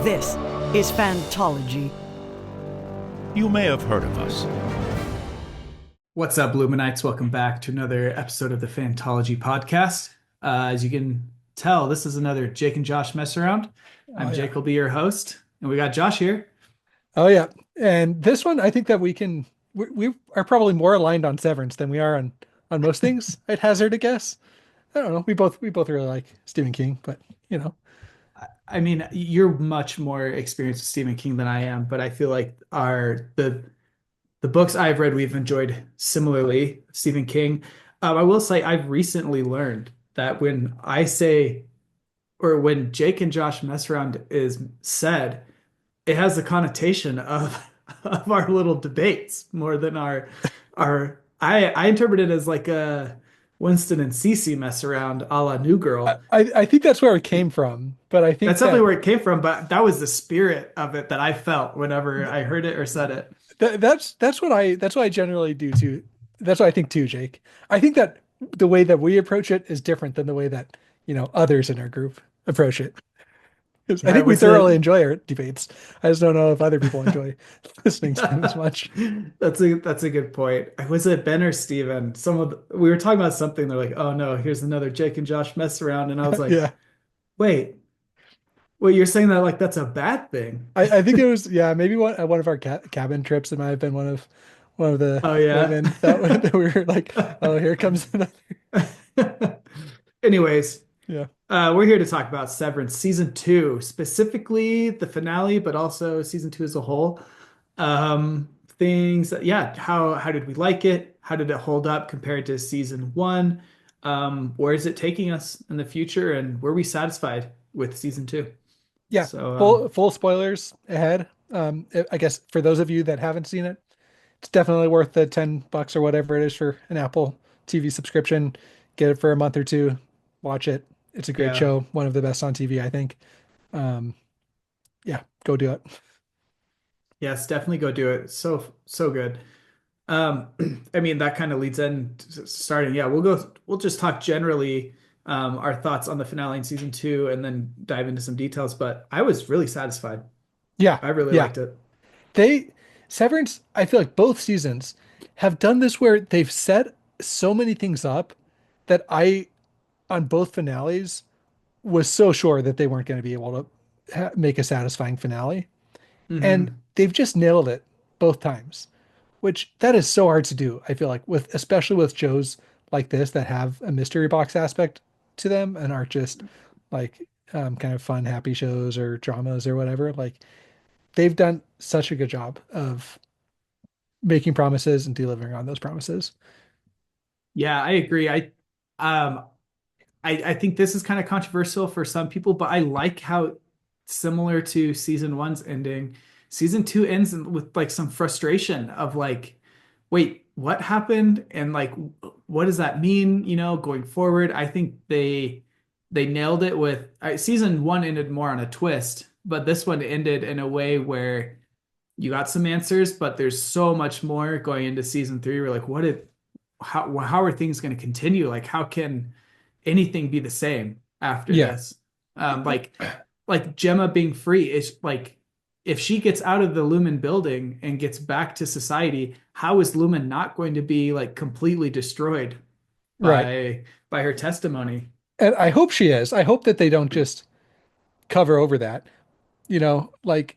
This is Fantology. You may have heard of us. What's up, Luminites? Welcome back to another episode of the Fantology podcast. As you can tell, this is another Jake and Josh mess around. I'm Oh yeah. Jake, will be your host, and we got Josh here. Oh yeah. And this one, I think that we are probably more aligned on Severance than we are on most things. I'd hazard a guess. I don't know. We both really like Stephen King, but you know. I mean, you're much more experienced with Stephen King than I am, but I feel like the books I've read we've enjoyed similarly. Stephen King. I will say I've recently learned that when I say or when Jake and Josh mess around is said, it has the connotation of of our little debates more than our I interpret it as like a Winston and Cece mess around a la New Girl. I think that's where it came from, but I That's think definitely that, where it came from, but that was the spirit of it that I felt whenever I heard it or said it. that's what I generally do too. That's what I think too, Jake. I think that the way that we approach it is different than the way that, others in our group approach it. 'Cause I Yeah, think we was it thoroughly enjoy our debates. I just don't know if other people enjoy listening to them as much. That's a good point. Was it Ben or Steven? We were talking about something. They're like, "Oh no, here's another Jake and Josh mess around," and I was like, Yeah. "Wait, wait, you're saying that like that's a bad thing?" I think it was, yeah, maybe one of our cabin trips. It might have been one of the Oh yeah. women that we were like, oh, here comes another. Anyways, Yeah. we're here to talk about Severance season two, specifically the finale, but also season two as a whole. Things that, yeah, how did we like it? How did it hold up compared to season one? Where is it taking us in the future, and were we satisfied with season two? Yeah. So, Full spoilers ahead. I guess for those of you that haven't seen it, it's definitely worth the $10 or whatever it is for an Apple TV subscription. Get it for a month or two, watch it. It's a great yeah, show, one of the best on TV, I think. Um, yeah, go do it. yes, definitely go do it. So good. Um, I mean, that kind of leads in to starting. Yeah, we'll just talk generally, our thoughts on the finale in season two and then dive into some details. But I was really satisfied. Yeah. I really Yeah. liked it. They Severance, I feel like both seasons have done this where they've set so many things up that I on both finales was so sure that they weren't going to be able to make a satisfying finale. And Hmm. they've just nailed it both times, which that is so hard to do. I feel like with especially with shows like this that have a mystery box aspect to them and aren't just like kind of fun, happy shows or dramas or whatever. Like they've done such a good job of making promises and delivering on those promises. Yeah, I agree. Um, I think this is kind of controversial for some people, but I like how similar to season one's ending, season two ends with like some frustration of like, wait, what happened? And like, what does that mean, going forward? I think they nailed it with season one ended more on a twist, but this one ended in a way where you got some answers, but there's so much more going into season three. We're like, how are things going to continue? Like, how can anything be the same after Yeah. this? Like Gemma being free is like, if she gets out of the Lumen building and gets back to society, how is Lumen not going to be like completely destroyed Right. by her testimony? And I hope she is. I hope that they don't just cover over that, like,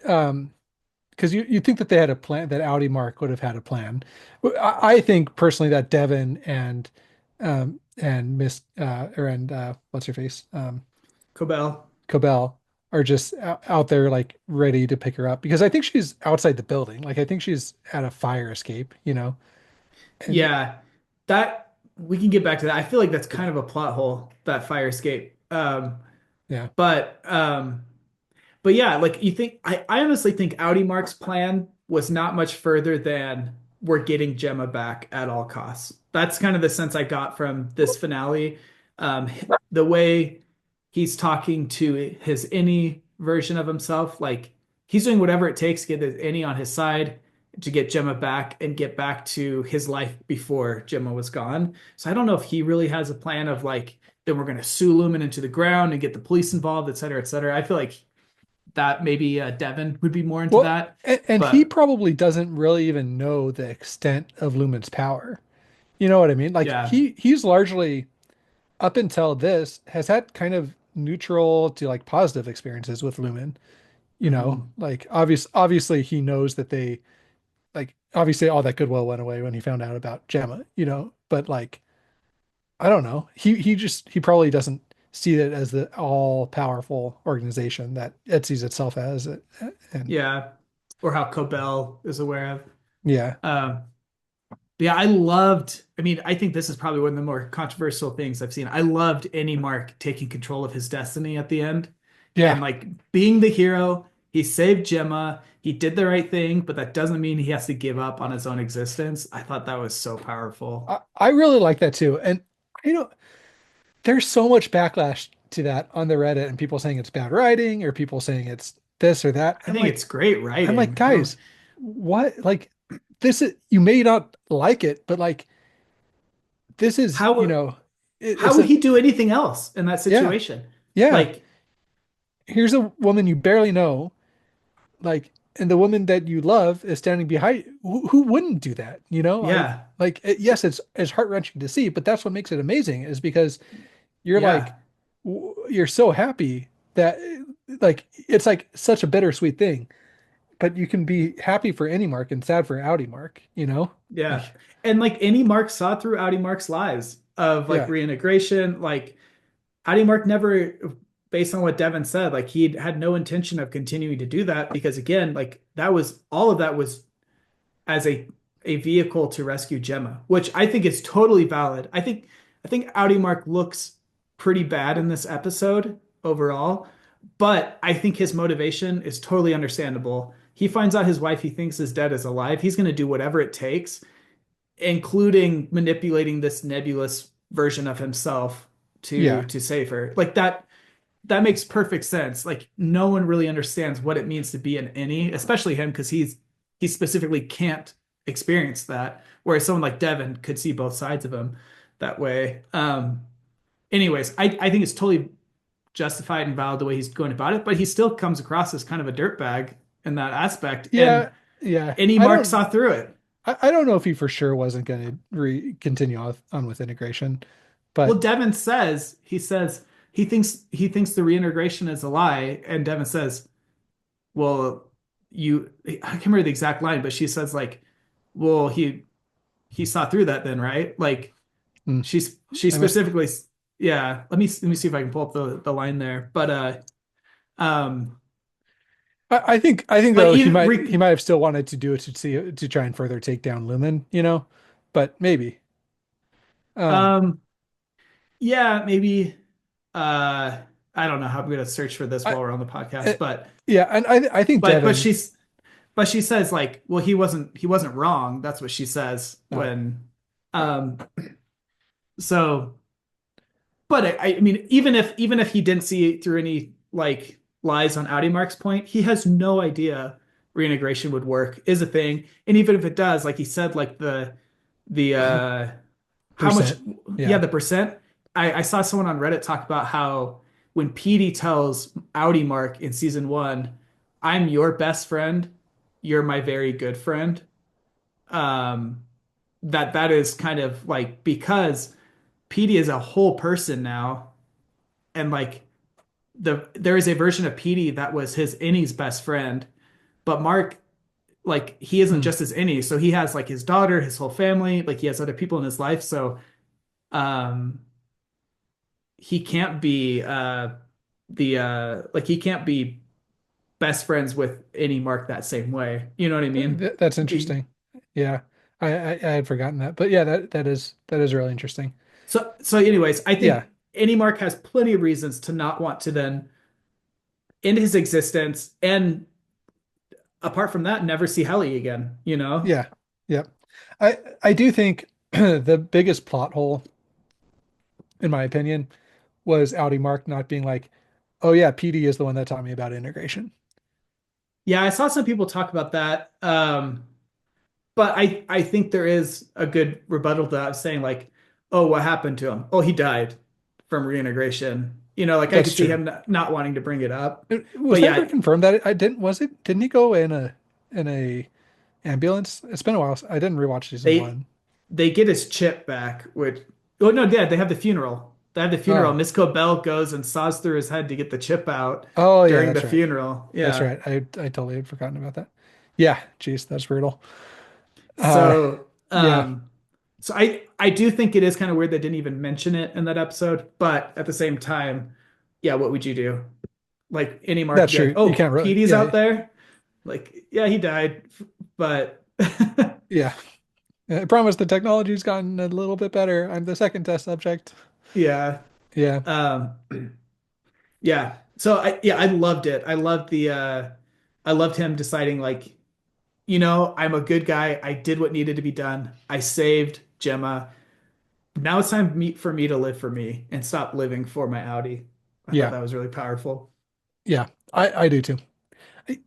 because you think that they had a plan, that Audi Mark would have had a plan. I think personally that Devin and Miss what's her face, Cobell. Cobell are just out there like ready to pick her up because I think she's outside the building. Like I think she's at a fire escape, and Yeah, that we can get back to that. I feel like that's kind of a plot hole, that fire escape. yeah, But But yeah, like I honestly think Audi Mark's plan was not much further than we're getting Gemma back at all costs. That's kind of the sense I got from this finale. Um, the way he's talking to his any version of himself, like he's doing whatever it takes to get his any on his side to get Gemma back and get back to his life before Gemma was gone. So I don't know if he really has a plan of like, then we're going to sue Lumen into the ground and get the police involved, et cetera, et cetera. I feel like that maybe Devin would be more into Well, that. and he But probably doesn't really even know the extent of Lumen's power. You know what I mean? Like yeah. he's largely up until this has had kind of neutral to like positive experiences with Lumen. You know, Mhm. like obviously he knows that they like obviously all that goodwill went away when he found out about Gemma, you know, but like I don't know. He probably doesn't see it as the all powerful organization that it sees itself as. And Yeah. Or how Cobell is aware of. yeah. Um, yeah, I loved, I mean, I think this is probably one of the more controversial things I've seen. I loved Any Mark taking control of his destiny at the end and Yeah. like being the hero. He saved Gemma. He did the right thing, but that doesn't mean he has to give up on his own existence. I thought that was so powerful. I really like that too. And you know, there's so much backlash to that on the Reddit and people saying it's bad writing or people saying it's this or that. I think it's great I'm like, writing. I don't, guys, what like this is you may not like it, but like this is, you how know, how it's would a he do anything else in that yeah, situation? yeah. Like, Here's a woman you barely know, like, and the woman that you love is standing behind. Who wouldn't do that? You know, yeah, yes, it's heart wrenching to see, but that's what makes it amazing is because you're like, yeah. you're so happy that like it's like such a bittersweet thing, but you can be happy for any Mark and sad for Audi Mark. You know, Yeah. like And like any Mark saw through Audi Mark's lies of like yeah, reintegration, like Audi Mark never, based on what Devin said, like he had no intention of continuing to do that because again, like that was all of that was as a vehicle to rescue Gemma, which I think is totally valid. I think Audi Mark looks pretty bad in this episode overall, but I think his motivation is totally understandable. He finds out his wife he thinks is dead is alive. He's going to do whatever it takes, including manipulating this nebulous version of himself to yeah, to save her. Like that makes perfect sense. Like no one really understands what it means to be an innie, especially him because he specifically can't experience that. Whereas someone like Devin could see both sides of him that way. Anyways, I think it's totally justified and valid the way he's going about it, but he still comes across as kind of a dirtbag in that aspect. And yeah, yeah. any Mark saw through it. I don't know if he for sure wasn't going to continue on with integration, Well, but Devin says he thinks the reintegration is a lie, and Devin says, "Well, I can't remember the exact line, but she says like, well, he saw through that then, right? Like mm, she I must. specifically, yeah. Let me see if I can pull up the line there, but um, I think but though even he might have still wanted to do it to see to try and further take down Lumen, you know, but maybe. Um, um, yeah, maybe I don't know how I'm gonna search for this I, while we're on the podcast, uh, yeah, and I think but Devin. she's but she says like, well, he wasn't wrong. That's what she says Oh, when um so but I mean even if he didn't see through any like lies on Audi Mark's point, he has no idea reintegration would work is a thing. And even if it does, like he said, like the how much percent. yeah, Yeah, the percent. I saw someone on Reddit talk about how when Petey tells Audi Mark in season one, I'm your best friend, you're my very good friend. Um that is kind of like because Petey is a whole person now, and like there is a version of Petey that was his Innie's best friend, but Mark like he isn't mm, just his Innie, so he has like his daughter, his whole family, like he has other people in his life, so um he can't be the like he can't be best friends with any Mark that same way. You know what I mean? that's Be, interesting. Yeah, I had forgotten that, but yeah, that is really interesting. so anyways, I Yeah, think any Mark has plenty of reasons to not want to then end his existence and apart from that, never see Helly again, you know? yeah, yeah. I do think the biggest plot hole, in my opinion, was Audi Mark not being like, oh yeah, PD is the one that taught me about integration. Yeah, I saw some people talk about that. But I think there is a good rebuttal to that saying like, oh, what happened to him? Oh, he died from reintegration. Like I That's could see true. him not wanting to bring it up. Was But that ever yeah, confirmed that I didn't, was it? Didn't he go in a ambulance? It's been a while. I didn't rewatch season they one. they get his chip back, which oh no, yeah, they have the funeral. They have the funeral. Oh, Miss Cobell goes and saws through his head to get the chip out oh yeah, during the that's right. funeral. That's Yeah. right. I totally had forgotten about that. Yeah, geez, that's brutal. Uh, So yeah, I do think it is kind of weird they didn't even mention it in that episode, but at the same time, yeah, what would you do? Like any mark would that's be like, true. You oh, can't really, Petey's out yeah, there. Like, yeah, he died, but yeah. I promise the technology's gotten a little bit better. I'm the second test subject. yeah. Yeah, Um, yeah. So I loved it. I loved him deciding like, I'm a good guy. I did what needed to be done. I saved Gemma. Now it's time for me to live for me and stop living for my Audi. I thought yeah, that was really powerful. yeah. I do too. I,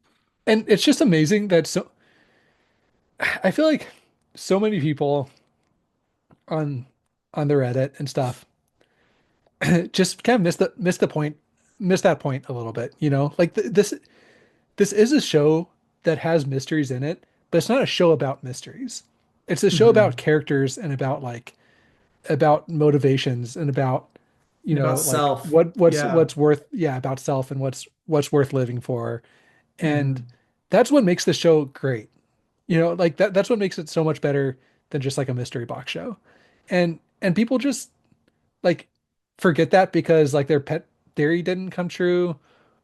and it's just amazing that I feel like so many people on the Reddit and stuff just kind of miss that point a little bit, you know? Like this is a show that has mysteries in it, but it's not a show about mysteries. It's a show about Hmm. characters and about about motivations and about And about like self. Yeah. what's worth, yeah, about self and what's worth living for. And Hmm. that's what makes the show great. Like that's what makes it so much better than just like a mystery box show. And people just like forget that because like their pet theory didn't come true.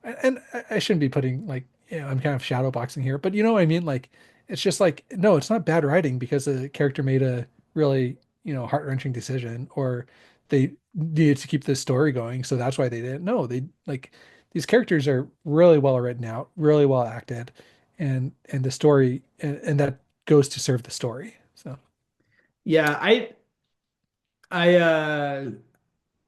And I shouldn't be putting like, I'm kind of shadow boxing here, but you know what I mean? Like, it's just like, no, it's not bad writing because the character made a really, heart-wrenching decision, or they needed to keep this story going. So that's why they did it. No, they like these characters are really well written out, really well acted, and the story, and that goes to serve the story. So Yeah, I uh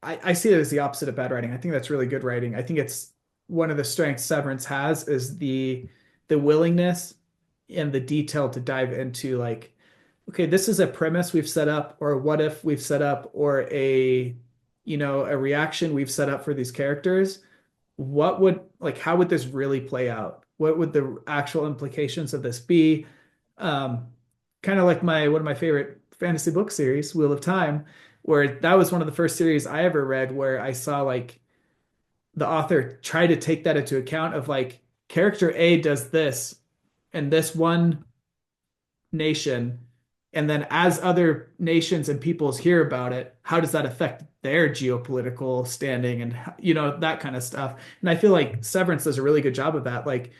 I see it as the opposite of bad writing. I think that's really good writing. I think it's one of the strengths Severance has is the willingness and the detail to dive into like, okay, this is a premise we've set up, or a what if we've set up, or a reaction we've set up for these characters. What would like how would this really play out? What would the actual implications of this be? Um, Kind of like my one of my favorite fantasy book series, Wheel of Time, where that was one of the first series I ever read where I saw like the author try to take that into account of like character A does this and this one nation, and then as other nations and peoples hear about it, how does that affect their geopolitical standing and that kind of stuff. And I feel like Severance does a really good job of that. Like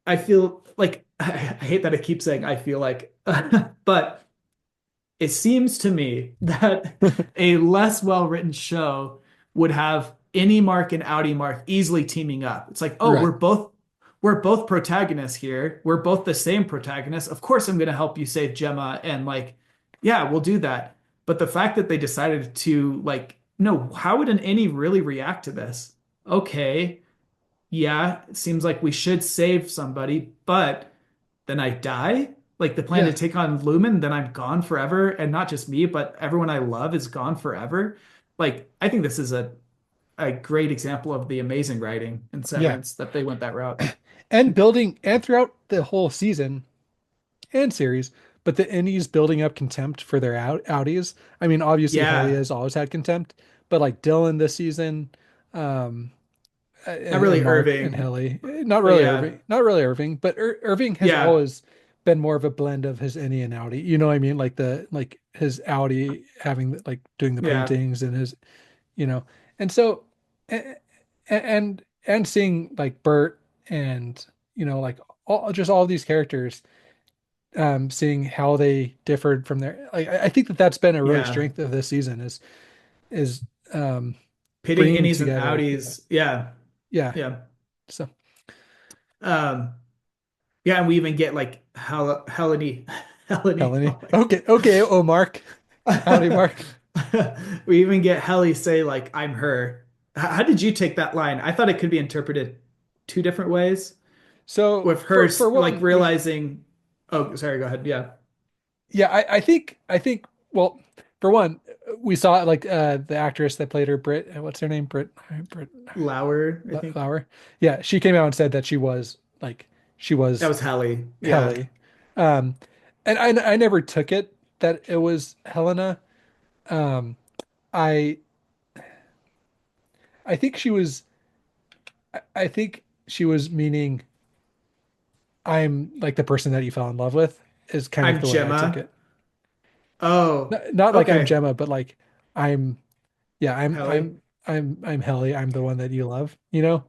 I feel like I hate that I keep saying I feel like, but it seems to me that a less well-written show would have any Mark and Outie Mark easily teaming up. It's like, oh, right, we're both protagonists here. We're both the same protagonist. Of course, I'm going to help you save Gemma, and like, yeah, we'll do that. But the fact that they decided to like, no, how would an any really react to this? Okay, yeah, it seems like we should save somebody, but then I die? Like the plan to yeah, take on Lumen, then I'm gone forever. And not just me, but everyone I love is gone forever. Like, I think this is a great example of the amazing writing in yeah. Severance that they went that route. And building and throughout the whole season and series, but the Innies building up contempt for their outies. I mean, obviously Helly Yeah, has always had contempt, but like Dylan this season, um, not and really Mark and Irving, Helly, but yeah, Not really Irving, but Irving has yeah, always been more of a blend of his Innie and outie. You know what I mean? Like his outie having like doing the yeah, paintings and his, you know, and so, and and seeing like Bert and like all these characters, seeing how they differed from their, like I think that that's been a really yeah. strength of this season is um Pitting bringing innies and together, yeah, outies. Yeah, yeah. yeah. So Um, yeah, and we even get like Helene, Helene. Melanie, Oh my okay, okay, oh Mark, howdy God. Mark. We even get Helly say like I'm her. How did you take that line? I thought it could be interpreted two different ways. So With her for like one, there's, realizing, oh, sorry, go ahead. Yeah. yeah, I think well, for one, we saw like the actress that played her, Brit. What's her name? Brit Lauer, I think Lauer. Yeah, she came out and said that she that was was Hallie. Yeah, Helly. Um, and I never took it that it was Helena. Um, I I think she was I think she was meaning I'm like the person that you fell in love with is kind of I'm the way I took Gemma. it. Oh, Not like I'm okay, Gemma, but like I'm yeah, Hallie. I'm Helly. I'm the one that you love, you know?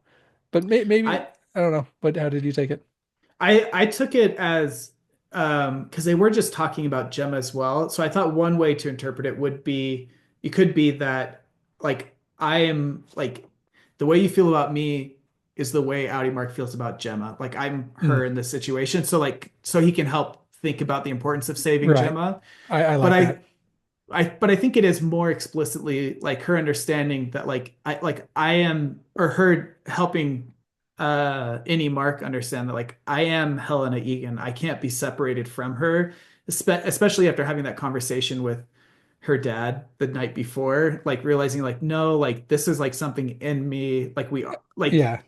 But maybe I I don't know. But how did you take it? I took it as because they were just talking about Gemma as well. So I thought one way to interpret it would be it could be that like I am like the way you feel about me is the way Audi Mark feels about Gemma. Like I'm Mm, her in this situation. So like so he can help think about the importance of saving right. Gemma. I But like I that. but I think it is more explicitly like her understanding that like I am or her helping any Mark understand that like I am Helena Egan. I can't be separated from her, especially after having that conversation with her dad the night before, like realizing like no, like this is like something in me, like we are like Yeah.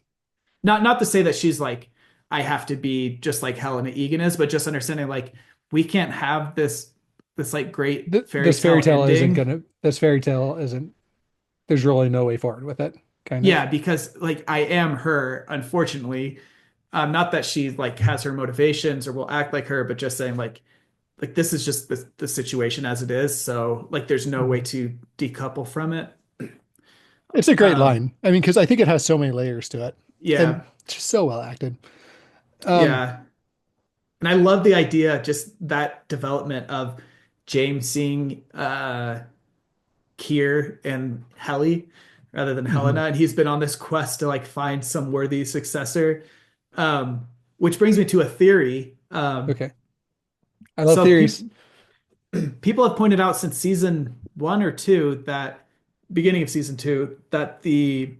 not to say that she's like I have to be just like Helena Egan is, but just understanding like we can't have this like great Th fairy tale ending. this fairy tale isn't there's really no way forward with it, kind of. Yeah, because like I am her, unfortunately. Not that she like has her motivations or will act like her, but just saying like this is just the situation as it is. So like there's no way Mhm. to decouple from it. It's a great Um, line. I mean, because I think it has so many layers to it and yeah, just so well acted. Um, yeah. And I love the idea, just that development of James seeing Kier and Helly rather than mhm. Helena, and he's been on this quest to like find some worthy successor. Which brings me to a theory. Okay. I love So theories. people have pointed out since season one or two that beginning of season two that the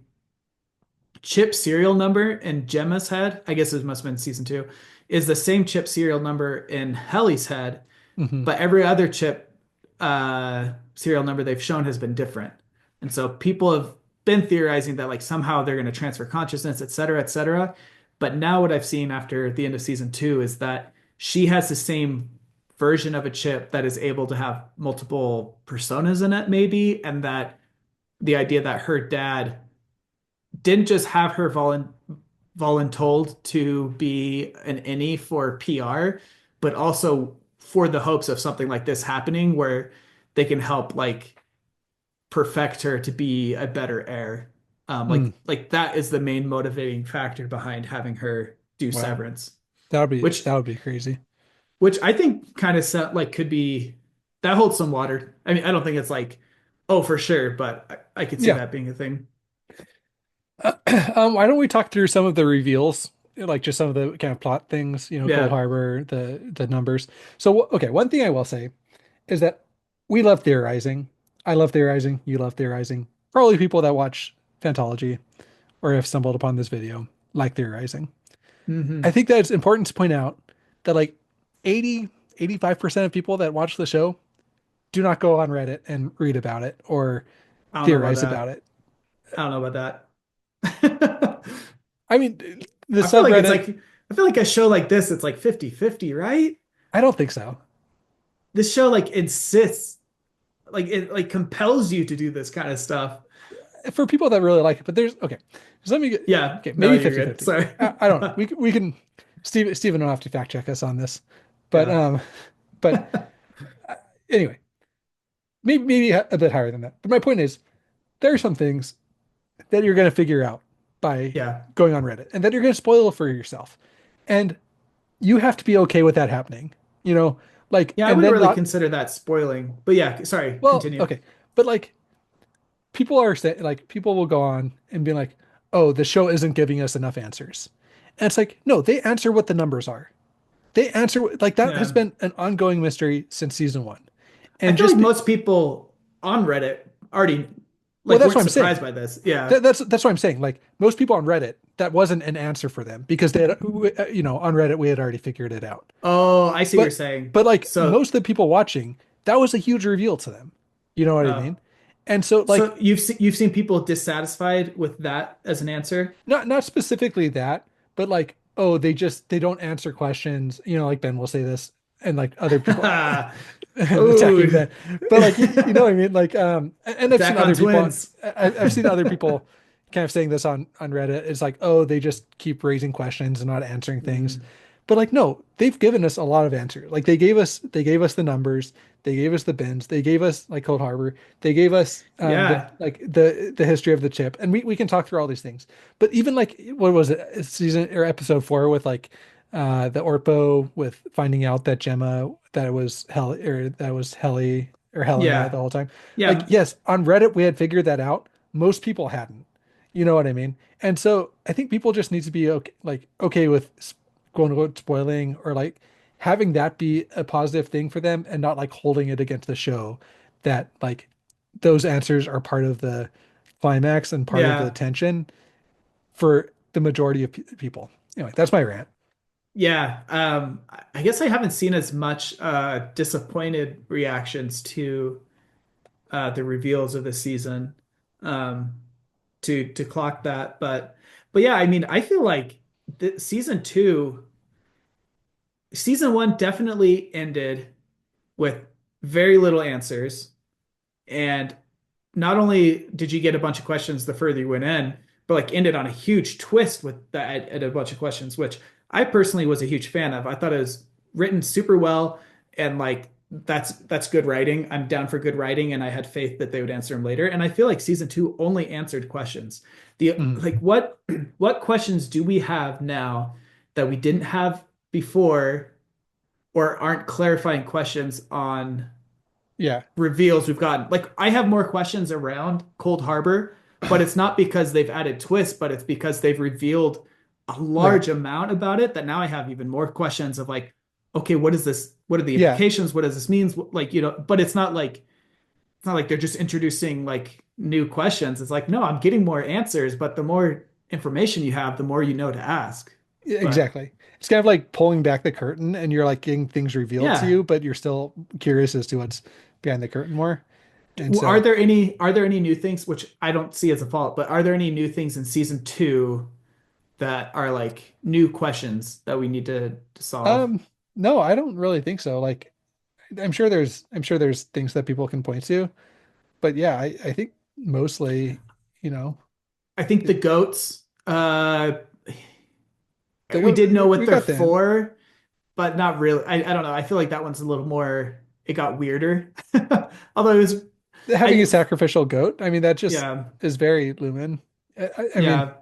chip serial number in Gemma's head, I guess it must have been season two, is the same chip serial number in Helly's head, Hmm. but every other chip serial number they've shown has been different. And so people have been theorizing that like somehow they're going to transfer consciousness, et cetera, et cetera. But now what I've seen after the end of season two is that she has the same version of a chip that is able to have multiple personas in it, maybe, and that the idea that her dad didn't just have her voluntold to be an innie for PR, but also for the hopes of something like this happening where they can help like perfect her to be a better heir. Mm, Like that is the main motivating factor behind having her do wow. Severance, which That would be crazy. I think kind of set like could be that holds some water. I mean, I don't think it's like oh for sure, but I could see Yeah. that being a thing. Why don't we talk through some of the reveals, like just some of the kind of plot things, Cold Yeah. Harbor, the numbers. So, okay, one thing I will say is that we love theorizing. I love theorizing. You love theorizing. Probably people that watch Fantology or have stumbled upon this video like theorizing. I Hmm. think that it's important to point out that like 85% of people that watch the show do not go on Reddit and read about it or I don't know about theorize about that. it. I don't know about that. I mean, the I feel like it's subreddit, like I feel like a show like this, it's like 50-50, right? I don't think so. This show like insists, like it like compels you to do this kind of stuff. For people that really like it, but there's okay. So let me get Yeah, okay, no, maybe you're good. 50-50. Sorry. I don't know. We can Steven will have to fact check us on this. But Yeah. but anyway, maybe a bit higher than that. But my point is there are some things that you're going to figure out by Yeah. going on Reddit and that you're going to spoil for yourself. And you have to be okay with that happening. You know, like Yeah, I and wouldn't then really not consider that spoiling. But yeah, sorry, well, continue. okay. But like people are saying like people will go on and be like, "Oh, the show isn't giving us enough answers." And it's like, "No, they answer what the numbers are. They answer like that has Yeah. been an ongoing mystery since season 1." I And feel like just be most people on Reddit already well, like that's weren't what I'm saying. surprised by this. Yeah. That's what I'm saying. Like most people on Reddit, that wasn't an answer for them because they had, on Reddit we had already figured it out. Oh, I see what you're But saying. but like So most of the people watching, that was a huge reveal to them. You know what I Oh, mean? And so like so you've seen people dissatisfied with that as an answer? not specifically that, but like, oh, they don't answer questions, like Ben will say this and like other people attacking Oh, Ben. But like you know what I mean? Like and I've seen attack on other people twins. I've seen other people kind of saying this on Reddit. It's like, oh, they just keep raising questions and not answering things. Mm, But like, no, they've given us a lot of answers. Like they gave us the numbers, they gave us the bins, they gave us like Cold Harbor, they gave us the yeah, like the history of the chip, and we can talk through all these things. But even like what was it, season or episode 4 with like the Orpo with finding out that Gemma that it was Hel or that it was Helly or Helena the yeah, whole time. Like, yeah, yes, on Reddit we had figured that out. Most people hadn't. You know what I mean? And so I think people just need to be okay with quote unquote spoiling or like having that be a positive thing for them and not like holding it against the show that like those answers are part of the climax and part of the yeah, tension for the majority of people. Anyway, that's my rant. yeah. I guess I haven't seen as much disappointed reactions to the reveals of the season um, to clock that, but yeah, I mean, I feel like season two, season one definitely ended with very little answers. And not only did you get a bunch of questions the further you went in, but like ended on a huge twist with that at a bunch of questions, which I personally was a huge fan of. I thought it was written super well, and like that's good writing. I'm down for good writing, and I had faith that they would answer them later. And I feel like season two only answered questions. The Mhm. like what questions do we have now that we didn't have before or aren't clarifying questions on Yeah. reveals we've gotten. Like I have more questions around Cold Harbor, but it's not because they've added twists, but it's because they've revealed a Right. large amount about it that now I have even more questions of like, okay, what is this? What are the Yeah. implications? What does this mean? Like, but it's not like they're just introducing like new questions. It's like, no, I'm getting more answers, but the more information you have, the more you know to ask. But Exactly. It's kind of like pulling back the curtain and you're like getting things revealed to yeah. you, but you're still curious as to what's behind the curtain more. And Are so, there any new things which I don't see as a fault, but are there any new things in season two that are like new questions that we need to solve? um, no, I don't really think so. Like, I'm sure there's things that people can point to, but yeah, I think mostly, you know, I think the it, goats, the we did know what we they're got them. for, but not really. I don't know. I feel like that one's a little more, it got weirder. Although it was, Having a I, sacrificial goat, I mean, that just yeah, is very Lumen. I mean, yeah,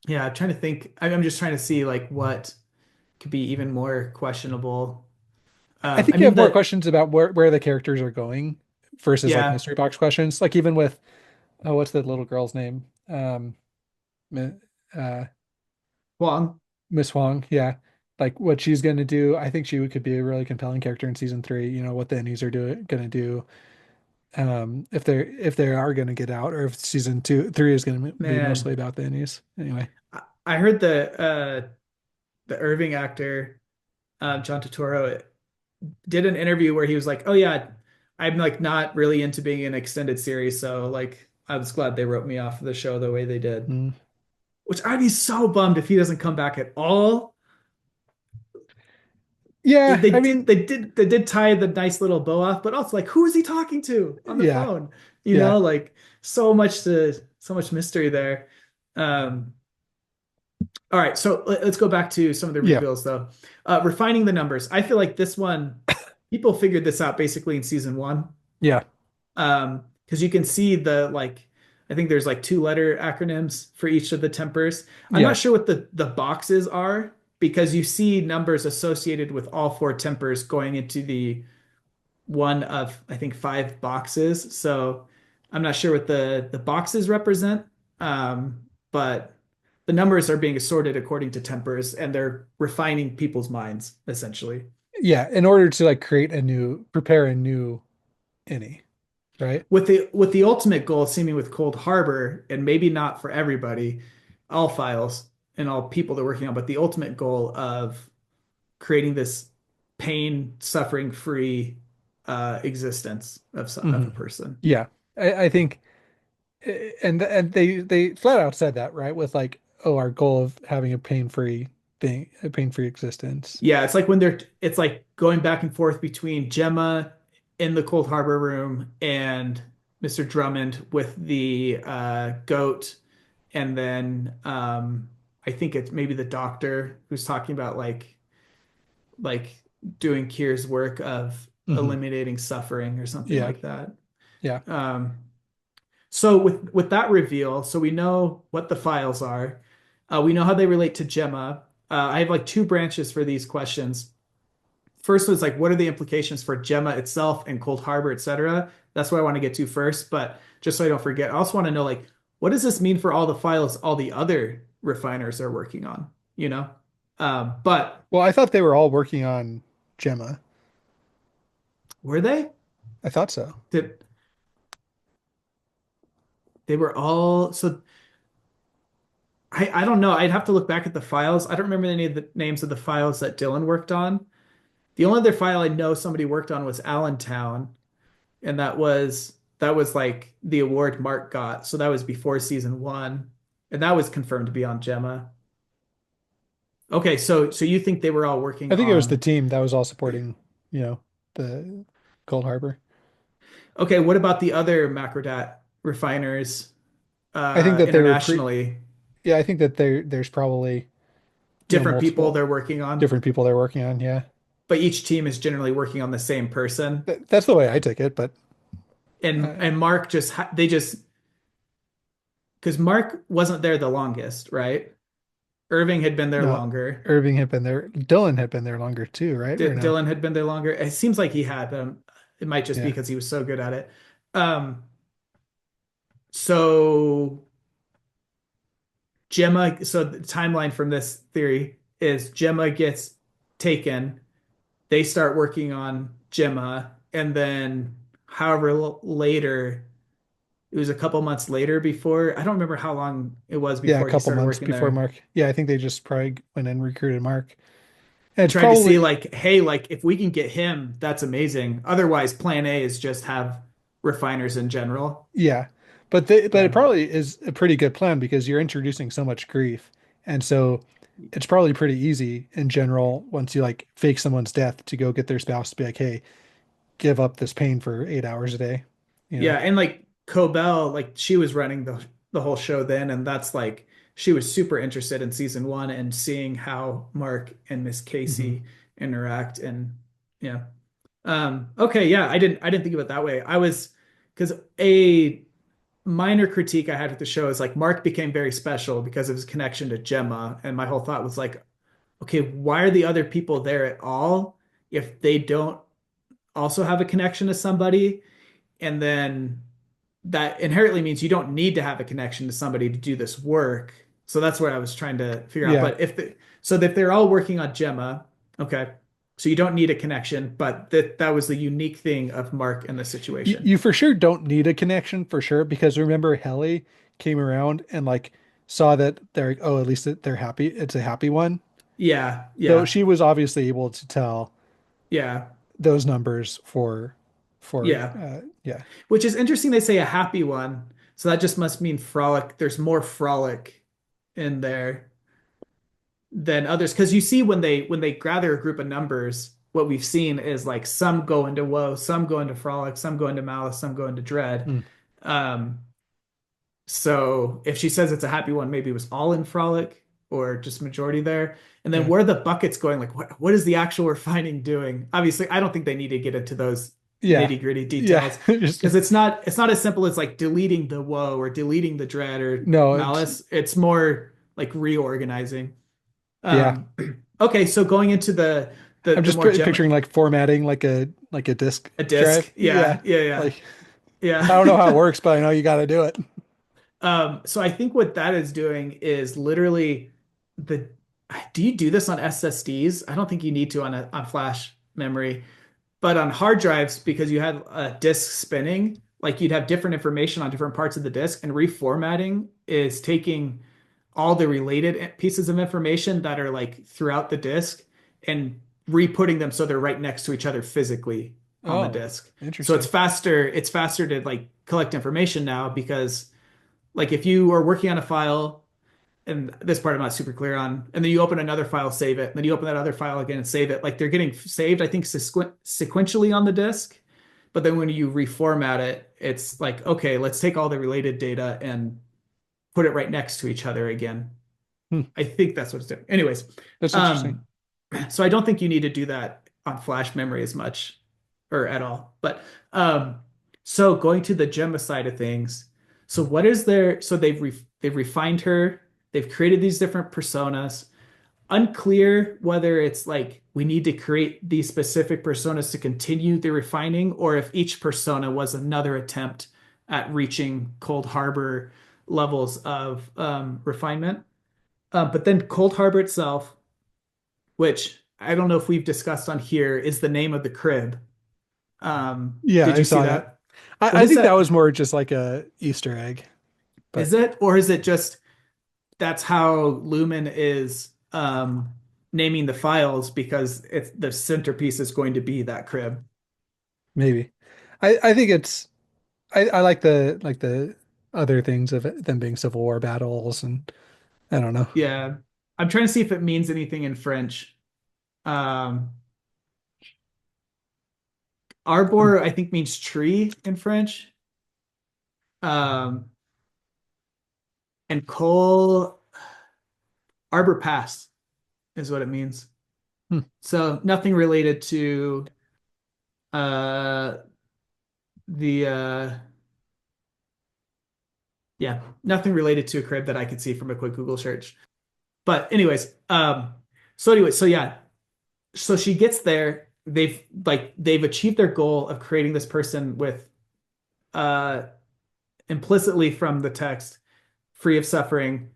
yeah. I'm trying to think. I'm just trying to see like what could be even more questionable. I I think you mean, have more questions about where the characters are going versus like yeah, mystery box questions. Like even with, oh, what's the little girl's name? Mi- uh, Huang. Miss Huang. Yeah. Like what she's going to do. I think she could be a really compelling character in season 3. What the Ennies are going to do. If they are going to get out, or if season 3 is going to be mostly Man, about the Ennies. Anyway. I heard the Irving actor John Turturro did an interview where he was like, "Oh yeah, I'm like not really into being in an extended series, so like I was glad they wrote me off of the show the way they did." Mm. Which I'd be so bummed if he doesn't come back at all. Yeah. I mean, They did tie the nice little bow off, but also like who is he talking to on the yeah. phone? Yeah. Like so much mystery there. Um, All right, so let's go back to some of the Yeah. reveals though. Refining the numbers. I feel like this one, people figured this out basically in season one. Yeah. Because you can see the like, I think there's like two letter acronyms for each of the tempers. I'm Yeah. not sure what the boxes are because you see numbers associated with all four tempers going into the one of I think five boxes. So I'm not sure what the boxes represent, but the numbers are being assorted according to tempers, and they're refining people's minds essentially. Yeah. In order to like prepare a new Any, right? With the ultimate goal seeming with Cold Harbor, and maybe not for everybody, all files and all people they're working on, but the ultimate goal of creating this pain suffering free existence of Hmm. a person. Yeah, I think, and they flat out said that, right? With like, oh, our goal of having a pain-free thing, a pain-free existence. Yeah, it's like going back and forth between Gemma in the Cold Harbor room and Mr. Drummond with the goat, and then I think it's maybe the doctor who's talking about like doing Kier's work of Hmm. eliminating suffering or something Yeah, like that. yeah. Um, so with that reveal, so we know what the files are. We know how they relate to Gemma. I have like two branches for these questions. First was like, what are the implications for Gemma itself and Cold Harbor, etc. That's what I want to get to first. But just so I don't forget, I also want to know like, what does this mean for all the files all the other refiners are working on? You know, but Well, I thought they were all working on Gemma. were they? I thought so. Did they were all so? I don't know. I'd have to look back at the files. I don't remember any of the names of the files that Dylan worked on. The only other file I know somebody worked on was Allentown, and that was like the award Mark got. So that was before season one, and that was confirmed to be on Gemma. Okay, so you think they were all working I think it was the on? team that was all supporting, the Cold Harbor. Okay, what about the other macrodat refiners I think that they were internationally? yeah, I think that there's probably, Different people multiple they're working on, different people they're working on. Yeah. but each team is generally working on the same person. That's the way I took it, but And Mark they just because Mark wasn't there the longest, right? Irving had been there no, longer. Irving had been there. Dylan had been there longer too, right? D Or no? Dylan had been there longer. It seems like he had, but it might just be Yeah. because he was so good at it. Um, so so the timeline from this theory is Gemma gets taken, they start working on Gemma, and then however later, it was a couple months later before, I don't remember how long it was Yeah, a before he couple started months working before there. Mark. Yeah, I think they just probably went and recruited Mark. And it's Tried to see probably like, hey, like if we can get him, that's amazing. Otherwise, plan A is just have refiners in general. yeah. But it Yeah. probably is a pretty good plan because you're introducing so much grief. And so it's probably pretty easy in general once you like fake someone's death to go get their spouse to be like, hey, give up this pain for 8 hours a day, you Yeah, know? and like Cobell, like she was running the whole show then, and that's like she was super interested in season one and seeing how Mark and Miss Hmm. Casey interact and yeah. Okay, yeah, I didn't think of it that way. I was because a minor critique I had with the show is like Mark became very special because of his connection to Gemma, and my whole thought was like, okay, why are the other people there at all if they don't also have a connection to somebody? And then that inherently means you don't need to have a connection to somebody to do this work. So that's what I was trying to figure out. Yeah. But if they're all working on Gemma, okay, so you don't need a connection, but that was the unique thing of Mark in the situation. You for sure don't need a connection for sure because remember Helly came around and like saw that they're like, oh, at least they're happy. It's a happy one. Yeah, Though yeah, she was obviously able to tell yeah, those numbers for yeah. yeah. Which is interesting. They say a happy one, so that just must mean frolic. There's more frolic in there than others because you see when they gather a group of numbers, what we've seen is like some go into woe, some go into frolic, some go into malice, some go into dread. Hmm. um so if she says it's a happy one, maybe it was all in frolic or just majority there. And then Yeah. where are the buckets going, like what is the actual refining doing? Obviously I don't think they need to get into those Yeah. nitty gritty Yeah. details Just because it's not as simple as like deleting the woe or deleting the dread or no, it's malice. It's more like reorganizing. yeah. um, okay, so going into the the I'm the just more gem picturing like formatting like a disk a drive. disc. Yeah. Yeah, yeah, yeah, Like I don't know how it yeah. works, but I know you got to do it. So I think what that is doing is literally the. Do you do this on SSDs? I don't think you need to on flash memory, but on hard drives because you had a disk spinning, like you'd have different information on different parts of the disk, and reformatting is taking all the related pieces of information that are like throughout the disk and re-putting them so they're right next to each other physically on the Oh, disk. So interesting. it's faster to like collect information now because like if you are working on a file, and this part I'm not super clear on, and then you open another file, save it, and then you open that other file again and save it. Like they're getting saved, I think, sequentially on the disk. But then when you reformat it, it's like, okay, let's take all the related data and put it right next to each other again. Hmm. I think that's what it's doing. Anyways, That's interesting. um, so I don't think you need to do that on flash memory as much or at all. But so going to the Gemma side of things, so what is there? So they've refined her. They've created these different personas. Unclear whether it's like we need to create these specific personas to continue the refining, or if each persona was another attempt at reaching Cold Harbor levels of refinement. But then Cold Harbor itself, which I don't know if we've discussed on here, is the name of the crib. Yeah, Did I you see saw that. that? What I is think that was that? more just like a Easter egg, but Is it, or is it just that's how Lumen is naming the files because it's the centerpiece is going to be that crib? maybe. I think it's I like the other things of it, them being Civil War battles and I don't know. Yeah, I'm trying to see if it means anything in French. Um, Hmm. Arbor, I think, means tree in French. Um, and Cole, Arbor Pass is what it means. Hmm. So nothing related to uh the yeah, nothing related to a crib that I could see from a quick Google search. But anyways, so yeah, so she gets there. They've achieved their goal of creating this person with uh implicitly from the text free of suffering.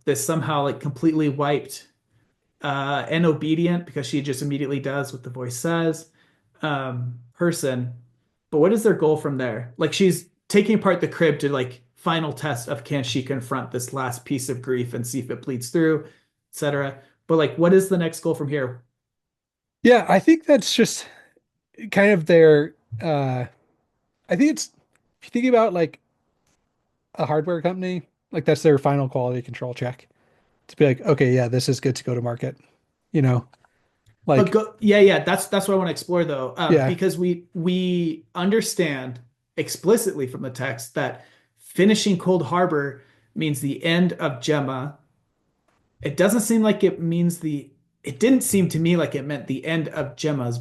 This somehow like completely wiped and obedient because she just immediately does what the voice says person. But what is their goal from there? Like she's taking apart the crib to like final test of can she confront this last piece of grief and see if it bleeds through, etc. But like, what is the next goal from here? Yeah, I think that's just kind of their I think it's if you think about like a hardware company, like that's their final quality control check to be like, okay, yeah, this is good to go to market. You know, But like go, yeah, that's what I want to explore though, yeah. because we understand explicitly from the text that finishing Cold Harbor means the end of Gemma. It doesn't seem like it means the. It didn't seem to me like it meant the end of Gemma's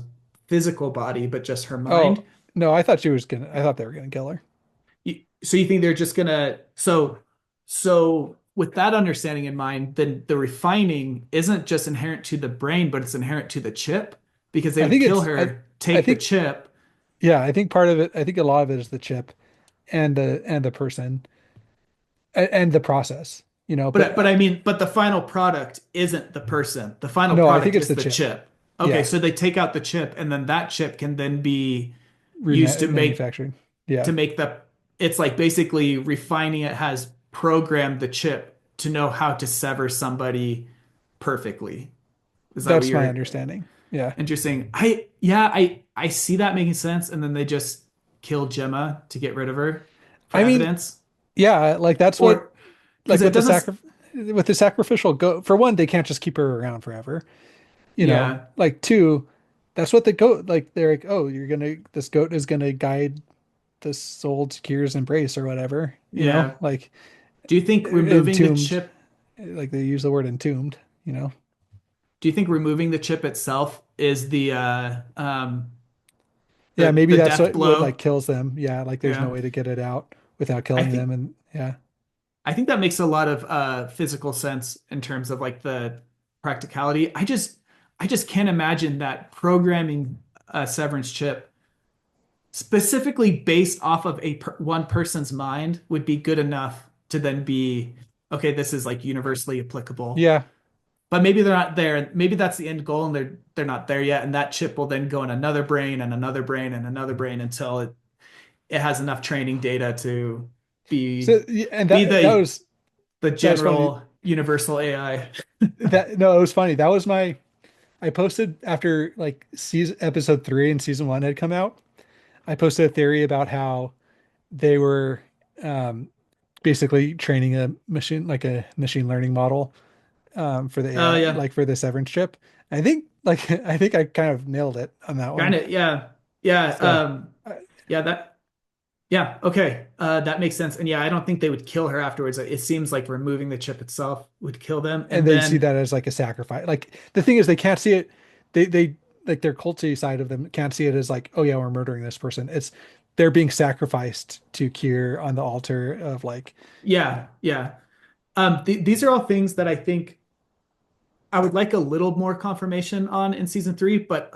physical body, but just her Oh, mind. no, I thought they were gonna kill her. So you think they're just gonna so with that understanding in mind, then the refining isn't just inherent to the brain, but it's inherent to the chip because they I would think kill it's her, I take the think chip. yeah, I think part of it, I think a lot of it is the chip and the person and the process, you know, but But I mean, but the final product isn't the person. The final no, I think product it's is the the chip. chip. Okay, Yeah, so they take out the chip, and then that chip can then be used remanufactured. Yeah, to make the. It's like basically refining it has programmed the chip to know how to sever somebody perfectly. Is that what that's my you're understanding. Yeah. interesting? I see that making sense, and then they just kill Gemma to get rid of her for I mean, evidence, yeah, like that's what or because like it with doesn't. with the sacrificial goat. For one, they can't just keep her around forever. You know, Yeah, like two, that's what the goat like. They're like, oh, you're gonna this goat is gonna guide the soul to Kyr's embrace or whatever. You know, yeah. like Do you think removing the entombed. chip? Like they use the word entombed. You know, Do you think removing the chip itself is yeah, maybe the that's death what like blow? kills them. Yeah, like there's no Yeah, way to get it out without I killing them, think and yeah, I think that makes a lot of physical sense in terms of like the practicality. I just can't imagine that programming a severance chip specifically based off of one person's mind would be good enough to then be okay, this is like universally applicable. yeah, But maybe they're not there. Maybe that's the end goal and they're not there yet. And that chip will then go in another brain and another brain and another brain until it has enough training data to so be yeah, and be the that was funny. general universal AI. That no, it was funny. That was my I posted after like season episode 3 and season 1 had come out. I posted a theory about how they were um, basically training a machine, like a machine learning model for the Oh AI, yeah, like for the Severance chip. I think like I think I kind of nailed it on that kind one. of. Yeah, yeah, So, uh, yeah. Yeah, okay, that makes sense. And yeah, I don't think they would kill her afterwards. It seems like removing the chip itself would kill them. and And they see then that as like a sacrifice. Like the thing is, they can't see it. They like their culty side of them can't see it as like, oh yeah, we're murdering this person. It's they're being sacrificed to Kier on the altar of like, yeah, yeah. These are all things that I think I would like a little more confirmation on in season three, but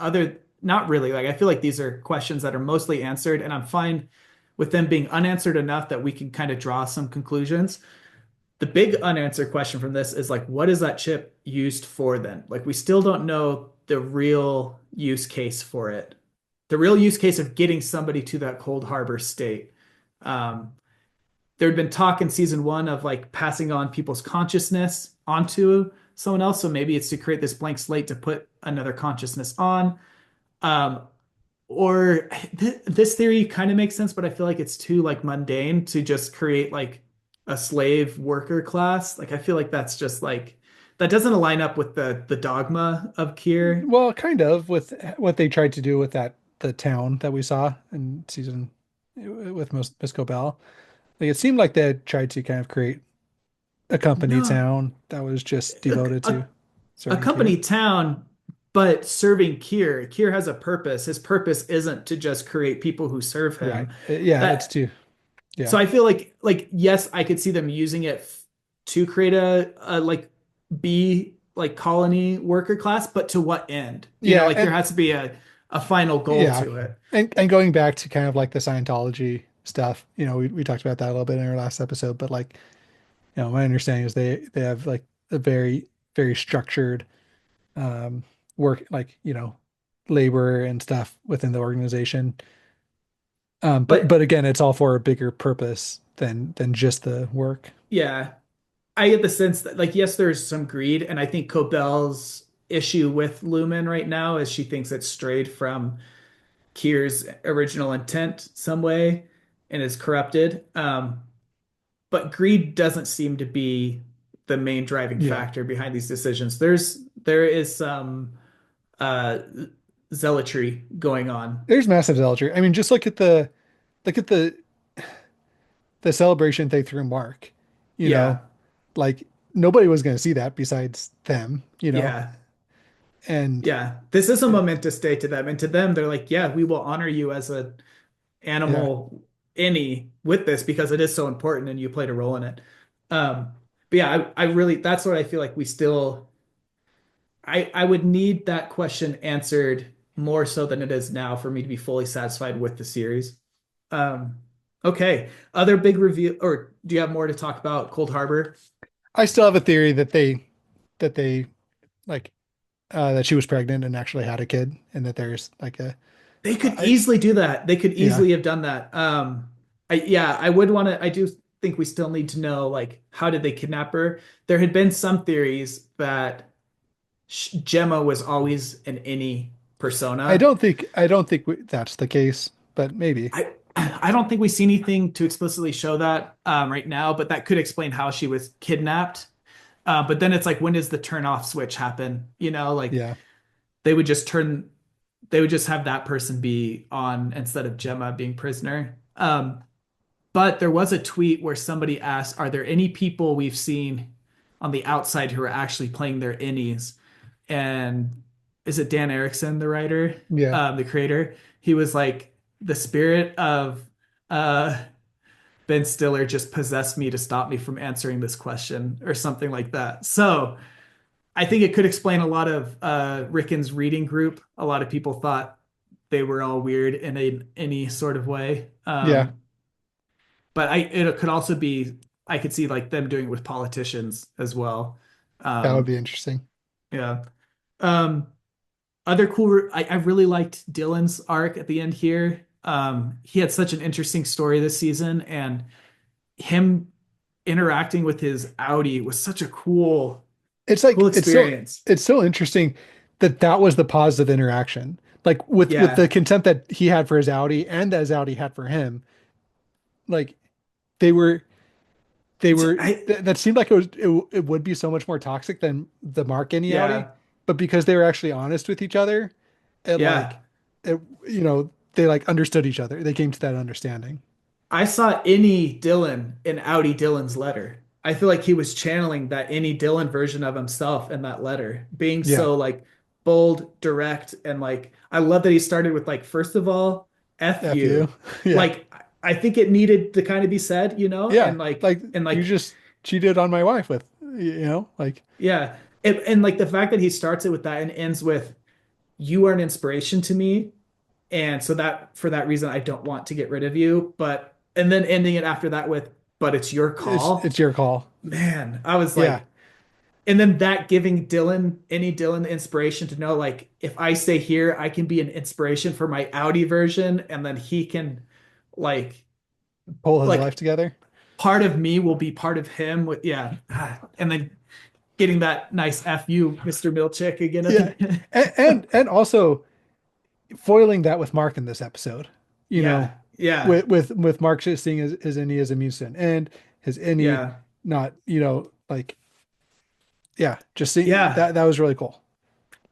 not really. Like I feel like these are questions that are mostly answered, and I'm fine with them being unanswered enough that we can kind of draw some conclusions. The big unanswered question from this is like, what is that chip used for then? Like, we still don't know the real use case for it, the real use case of getting somebody to that cold harbor state. Um, there had been talk in season one of like passing on people's consciousness onto someone else. So maybe it's to create this blank slate to put another consciousness on. Um, or this theory kind of makes sense, but I feel like it's too like mundane to just create like a slave worker class. Like I feel like that's just like that doesn't align up with the dogma of Kier. well, kind of with what they tried to do with that the town that we saw in season with Miss Cobell. Like it seemed like they had tried to kind of create a company No, town that was just a, devoted to a, a serving Kier. company town, but serving Kier. Kier has a purpose. His purpose isn't to just create people who serve Right. him. Yeah, it's That too. So Yeah. I feel like yes, I could see them using it to create a like B like colony worker class, but to what end? Yeah, Like there and has to be a final goal yeah. to it. And going back to kind of like the Scientology stuff, we talked about that a little bit in our last episode, but like, my understanding is they have like a very, very structured um work like, labor and stuff within the organization. But But again, it's all for a bigger purpose than just the work. yeah, I get the sense that like yes, there's some greed, and I think Cobell's issue with Lumen right now is she thinks it's strayed from Kier's original intent some way and is corrupted. But greed doesn't seem to be the main driving Yeah. factor behind these decisions. There is some uh zealotry going on. There's massive zealotry. I mean, just look at the celebration they threw Mark, you know, Yeah, like nobody was going to see that besides them. yeah, And yeah. This is a uh, momentous day to them, and to them, they're like, yeah, we will honor you as a yeah, animal any with this because it is so important and you played a role in it. But yeah, I really that's what I feel like we still I would need that question answered more so than it is now for me to be fully satisfied with the series. Um, okay. Other big review, or do you have more to talk about Cold Harbor? I still have a theory that they like that she was pregnant and actually had a kid, and that there's like a They could I easily do that. They could yeah easily have done that. Yeah, I would want to, I do think we still need to know, like, how did they kidnap her? There had been some theories that Gemma was always an any persona. I don't think that's the case, but maybe. I don't think we see anything to explicitly show that right now, but that could explain how she was kidnapped. But then it's like, when does the turn off switch happen? Like Yeah, they would just turn, they would just have that person be on instead of Gemma being prisoner. But there was a tweet where somebody asked, "Are there any people we've seen on the outside who are actually playing their innies?" And is it Dan Erikson, the writer, yeah, the creator? He was like, "The spirit of uh, Ben Stiller just possessed me to stop me from answering this question," or something like that. So I think it could explain a lot of Rickon's reading group. A lot of people thought they were all weird in any sort of way. yeah. But it could also be I could see like them doing it with politicians as well. That would be Um, interesting. yeah. Um, other cool. I really liked Dylan's arc at the end here. He had such an interesting story this season, and him interacting with his Audi was such a cool It's like experience. it's so interesting that was the positive interaction. Like with the Yeah. contempt that he had for his Audi and as Audi had for him, like they were I that seemed like it would be so much more toxic than the Mark and the Audi, yeah. but because they were actually honest with each other, it Yeah. like it they like understood each other. They came to that understanding. I saw any Dylan in Audi Dylan's letter. I feel like he was channeling that any Dylan version of himself in that letter, being Yeah. so like bold, direct, and like I love that he started with like, first of all, F F you. you. Yeah. Like I think it needed to kind of be said, Yeah. Like and you like just cheated on my wife with like yeah. And like the fact that he starts it with that and ends with, you are an inspiration to me. And so that for that reason, I don't want to get rid of you. But and then ending it after that with, but it's your it's call. your call. Man, I was Yeah. like, and then that giving Dylan, any Dylan the inspiration to know, like, if I stay here, I can be an inspiration for my Audi version, and then he can like Pull his life like together. part of me will be part of him with yeah. And then getting that nice F you, Mr. Milchick again at Yeah. the end. And also foiling that with Mark in this episode, you know, Yeah, yeah, with Mark just seeing his innie as a mutant and his innie yeah, not, like yeah, just seeing yeah. that was really cool.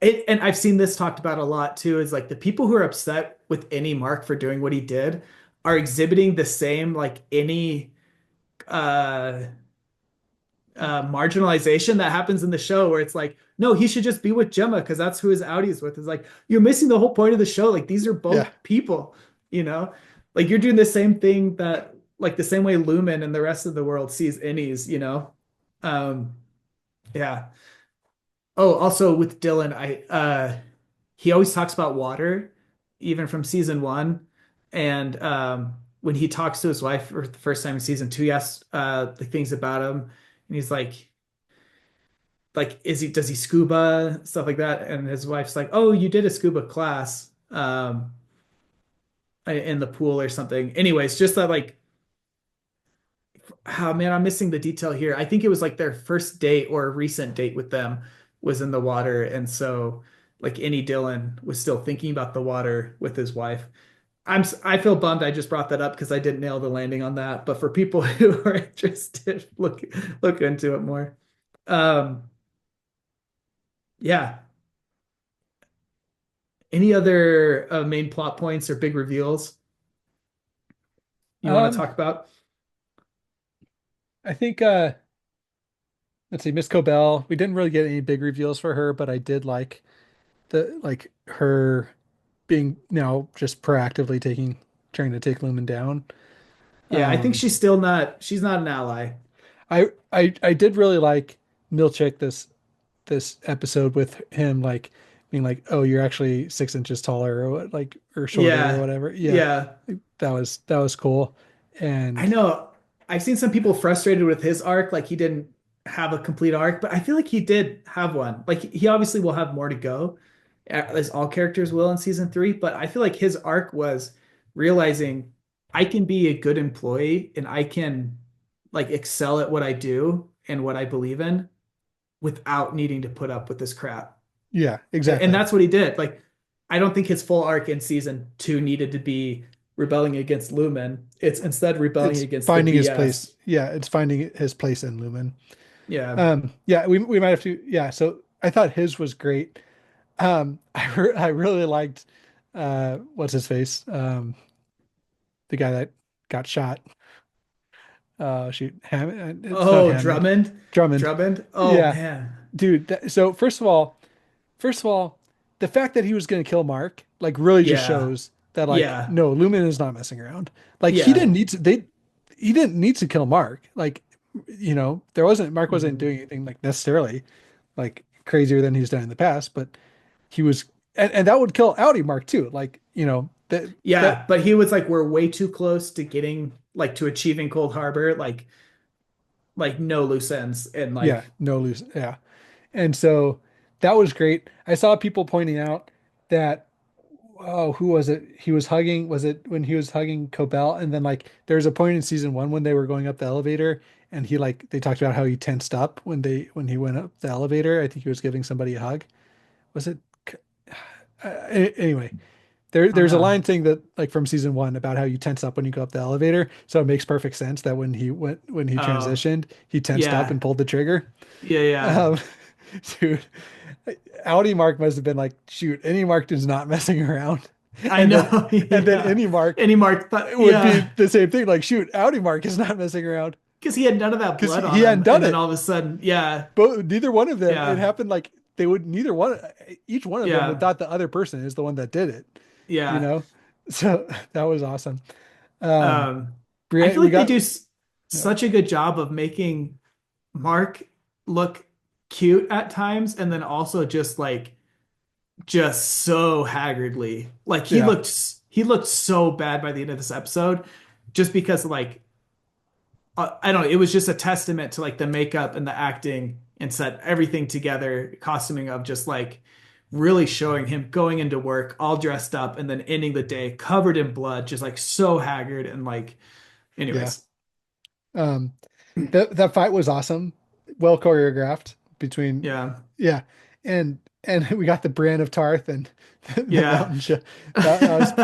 And I've seen this talked about a lot too, is like the people who are upset with any Mark for doing what he did are exhibiting the same like any uh marginalization that happens in the show where it's like, no, he should just be with Gemma because that's who his Audi is with. It's like you're missing the whole point of the show. Like these are Yeah. both people, you know? Like you're doing the same thing that like the same way Lumen and the rest of the world sees innies. Um, yeah. Oh, also with Dylan, he always talks about water, even from season one. And when he talks to his wife for the first time in season two, he asks the things about him, and he's like, does he scuba stuff like that? And his wife's like, oh, you did a scuba class in the pool or something. Anyways, just that like, oh man, I'm missing the detail here. I think it was like their first date or a recent date with them was in the water, and so like any Dylan was still thinking about the water with his wife. I feel bummed I just brought that up because I didn't nail the landing on that. But for people who are interested, look into it more. Um, yeah. Any other main plot points or big reveals you want to Um, talk about? I think let's see, Miss Cobell. We didn't really get any big reveals for her, but I did like her being now just proactively trying to take Lumen down. Yeah, I think Um, she's not an ally. I did really like Milchick this episode with him like being like, oh, you're actually 6 inches taller or or shorter or Yeah, whatever. Yeah, yeah. that was cool. I And know I've seen some people frustrated with his arc, like he didn't have a complete arc, but I feel like he did have one. Like he obviously will have more to go, as all characters will in season three, but I feel like his arc was realizing I can be a good employee and I can like excel at what I do and what I believe in without needing to put up with this crap. yeah, And exactly. that's what he did. Like, I don't think his full arc in season two needed to be rebelling against Lumen. It's instead rebelling It's against the finding his BS. place. Yeah, it's finding his place in Lumen. Yeah. Yeah, we might have to. Yeah, so I thought his was great. I really liked what's his face? The guy that got shot. Shoot, it's not Oh, Hammond, Drummond. Drummond. Drummond. Oh Yeah, man. dude. So first of all, the fact that he was going to kill Mark like really just Yeah. shows that like Yeah. no, Lumen is not messing around. Like Yeah. he didn't need to kill Mark. Like there wasn't Mark wasn't Mhm. doing anything like necessarily like crazier than he's done in the past, but he was and that would kill Audi Mark too. Like that Yeah, but he was like, we're way too close to getting like to achieving Cold Harbor, like no loose ends. And yeah, like, no lose. Yeah. And so that was great. I saw people pointing out that oh, who was it? He was hugging, was it when he was hugging Cobell? And then like there's a point in season one when they were going up the elevator and he like they talked about how he tensed up when he went up the elevator. I think he was giving somebody a hug. Was it? Anyway, Oh there's a no. line thing that like from season one about how you tense up when you go up the elevator. So it makes perfect sense that when he Oh transitioned, he tensed up yeah. and pulled the trigger. Yeah, yeah. Um, dude, Audi Mark must have been like, shoot, any Mark is not messing around, I and then know. Yeah. any Mark Any mark, but would be yeah, the same thing. Like, shoot, Audi Mark is not messing around because he had none of that because blood he on hadn't him, done and then it. all of a sudden, yeah, But neither one of them, it yeah, happened like they would neither one, each one of them would yeah, thought the other person is the one that did it, you yeah. know? So that was awesome. Um, Um, I Brienne, feel we like they got, do yeah, such a good job of making Mark look cute at times, and then also just so haggardly. Like yeah, he looked so bad by the end of this episode, just because like I don't know, it was just a testament to like the makeup and the acting and set everything together, costuming of just like really showing him going into work all dressed up and then ending the day covered in blood, just like so haggard and like yeah. anyways. Um, that fight was awesome, well choreographed between, Yeah. yeah, and we got the Brienne of Tarth and the Yeah. mountain show. That was